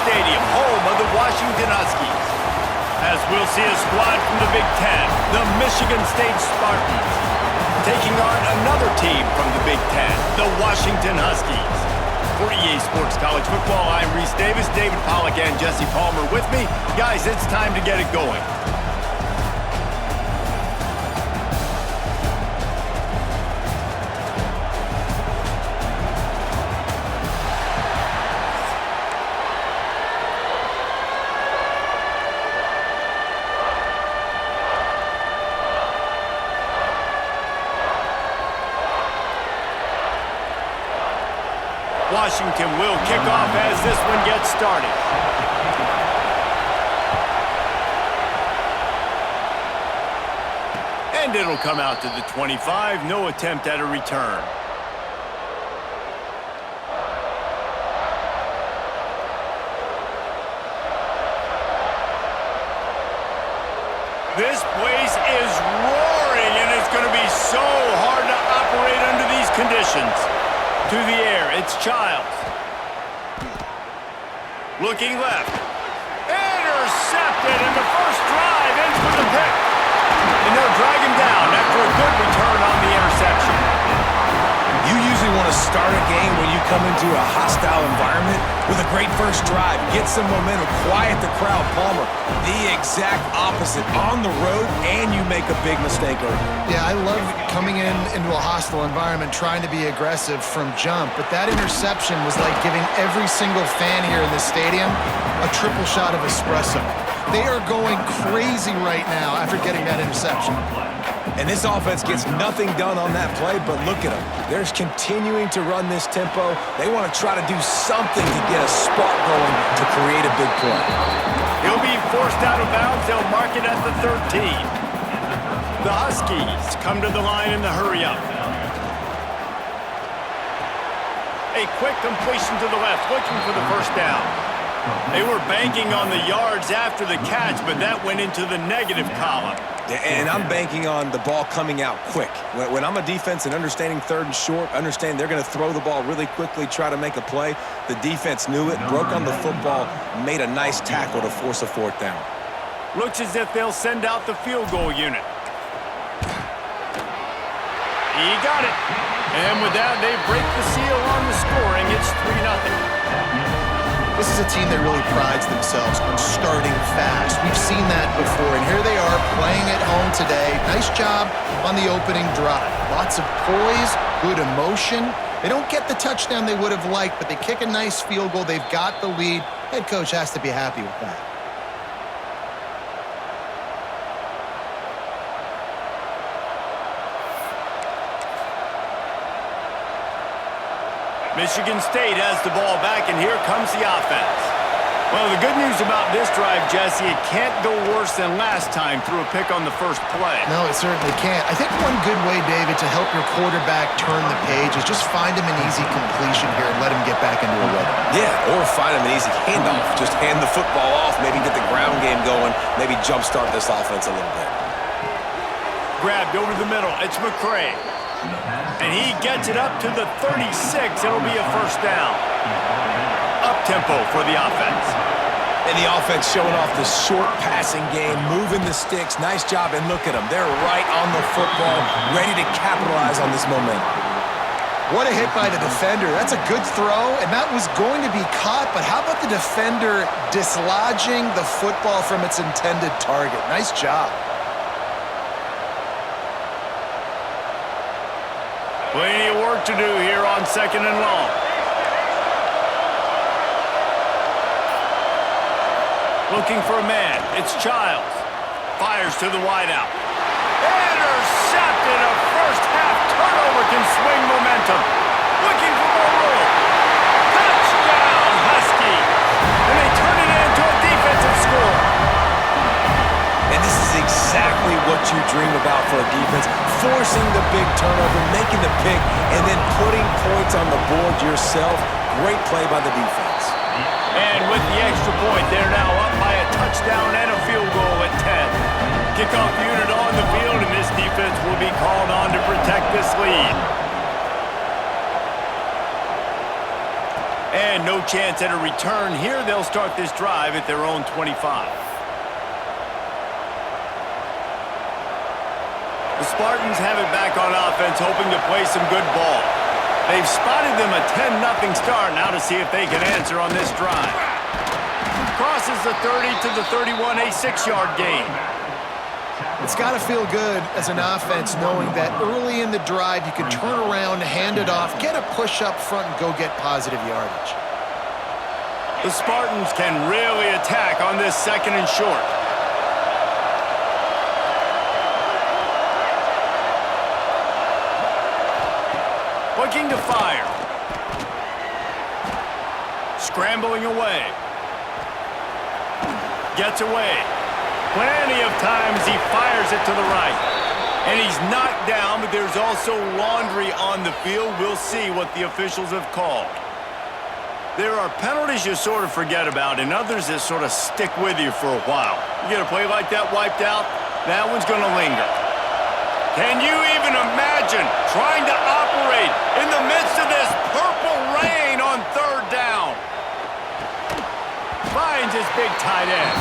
Stadium, home of the Washington Huskies. As we'll see a squad from the Big Ten, the Michigan State Spartans, taking on another team from the Big Ten, the Washington Huskies. For EA Sports College Football, I'm Reese Davis, David Pollack, and Jesse Palmer with me. Guys, it's time to get it going. Washington will kick off as this one gets started. And it'll come out to the 25. No attempt at a return. This place is roaring, and it's going to be so hard to operate under these conditions. To the air, it's Childs. Looking left. Intercepted, and the first drive ends with a pick. And they'll drag him down after a good return on the interception. You usually want to start a game when you come into a hostile environment with a great first drive. Get some momentum, quiet the crowd. Palmer, the exact opposite. On the road, and you make a big mistake early. Yeah, I love coming into a hostile environment, trying to be aggressive from jump, but that interception was like giving every single fan here in this stadium a triple shot of espresso. They are going crazy right now after getting that interception. And this offense gets nothing done on that play, but look at them. They're continuing to run this tempo. They want to try to do something to get a spark going to create a big play. He'll be forced out of bounds. They'll mark it at the 13. The Huskies come to the line in the hurry-up. A quick completion to the left, looking for the first down. They were banking on the yards after the catch, but that went into the negative column. And I'm banking on the ball coming out quick. When I'm a defense and understanding third and short, understand they're going to throw the ball really quickly, try to make a play. The defense knew it, broke on the football, made a nice tackle to force a fourth down. Looks as if they'll send out the field goal unit. He got it. And with that, they break the seal on the scoring. It's 3-0. This is a team that really prides themselves on starting fast. We've seen that before, and here they are playing at home today. Nice job on the opening drive. Lots of poise, good emotion. They don't get the touchdown they would have liked, but they kick a nice field goal. They've got the lead. Head coach has to be happy with that. Michigan State has the ball back, and here comes the offense. Well, the good news about this drive, Jesse, it can't go worse than last time through a pick on the first play. No, it certainly can't. I think one good way, David, to help your quarterback turn the page is just find him an easy completion here and let him get back into a rhythm. Yeah, or find him an easy handoff. Just hand the football off, maybe get the ground game going, maybe jumpstart this offense a little bit. Grabbed over the middle. It's McCray. And he gets it up to the 36. It'll be a first down. Up-tempo for the offense. And the offense showing off the short passing game, moving the sticks. Nice job, and look at them. They're right on the football, ready to capitalize on this momentum. What a hit by the defender. That's a good throw, and that was going to be caught, but how about the defender dislodging the football from its intended target? Nice job. Plenty of work to do here on 2nd and long. Looking for a man. It's Childs. Fires to the wideout. Intercepted. A first-half turnover can swing momentum. Looking for more room. Touchdown, Husky. And they turn it into a defensive score. And this is exactly what you dream about for a defense. Forcing the big turnover, making the pick, and then putting points on the board yourself. Great play by the defense. And with the extra point, they're now up by a touchdown and a field goal at 10. Kickoff unit on the field, and this defense will be called on to protect this lead. And no chance at a return here. They'll start this drive at their own 25. The Spartans have it back on offense, hoping to play some good ball. They've spotted them a 10-0 start. Now to see if they can answer on this drive. Crosses the 30 to the 31, a 6-yard gain. It's got to feel good as an offense knowing that early in the drive you can turn around, hand it off, get a push up front, and go get positive yardage. The Spartans can really attack on this 2nd and short. Looking to fire. Scrambling away. Gets away. Plenty of times he fires it to the right. And he's knocked down, but there's also laundry on the field. We'll see what the officials have called. There are penalties you sort of forget about and others that sort of stick with you for a while. You get a play like that wiped out, that one's going to linger. Can you even imagine trying to operate in the midst of this purple rain on 3rd down? Finds his big tight end.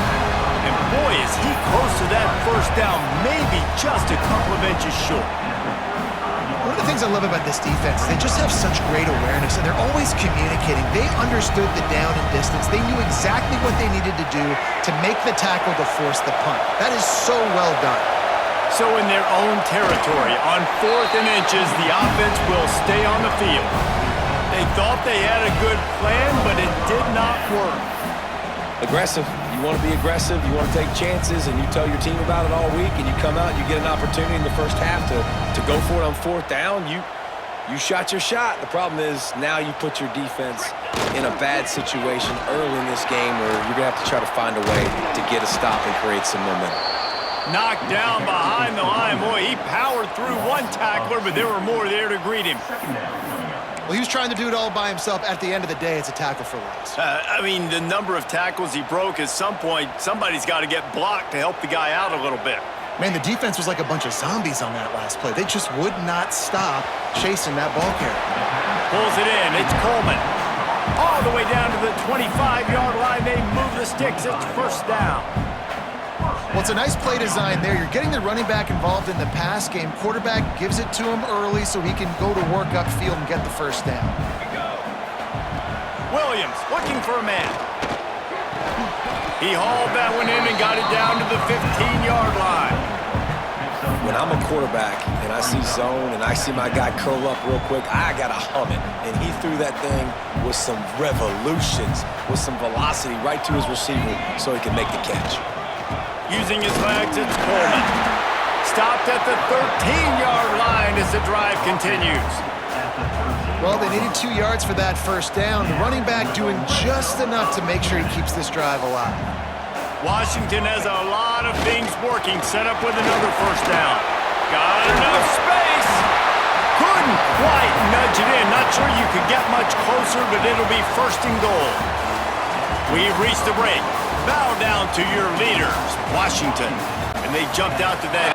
And boy, is he close to that 1st down, maybe just a couple of inches short. One of the things I love about this defense is they just have such great awareness, and they're always communicating. They understood the down and distance. They knew exactly what they needed to do to make the tackle to force the punt. That is so well done. So in their own territory, on 4th and inches, the offense will stay on the field. They thought they had a good plan, but it did not work. Aggressive. You want to be aggressive, you want to take chances, and you tell your team about it all week, and you come out and you get an opportunity in the first half to go for it on 4th down. You shot your shot. The problem is now you put your defense in a bad situation early in this game where you're going to have to try to find a way to get a stop and create some momentum. Knocked down behind the line. Boy, he powered through one tackler, but there were more there to greet him. Well, he was trying to do it all by himself. At the end of the day, it's a tackle for loss. I mean, the number of tackles he broke, at some point, somebody's got to get blocked to help the guy out a little bit. Man, the defense was like a bunch of zombies on that last play. They just would not stop chasing that ball carrier. Pulls it in. It's Coleman. All the way down to the 25-yard line. They move the sticks. It's 1st down. Well, it's a nice play design there. You're getting the running back involved in the pass game. Quarterback gives it to him early so he can go to work upfield and get the 1st down. Williams looking for a man. He hauled that one in and got it down to the 15-yard line. When I'm a quarterback and I see zone and I see my guy curl up real quick, I got to hum it. And he threw that thing with some revolutions, with some velocity right to his receiver so he can make the catch. Using his legs, it's Coleman. Stopped at the 13-yard line as the drive continues. Well, they needed 2 yards for that 1st down. The running back doing just enough to make sure he keeps this drive alive. Washington has a lot of things working. Set up with another 1st down. Got enough space. Couldn't quite nudge it in. Not sure you could get much closer, but it'll be 1st and goal. We've reached the break. Bow down to your leaders, Washington. And they jumped out to that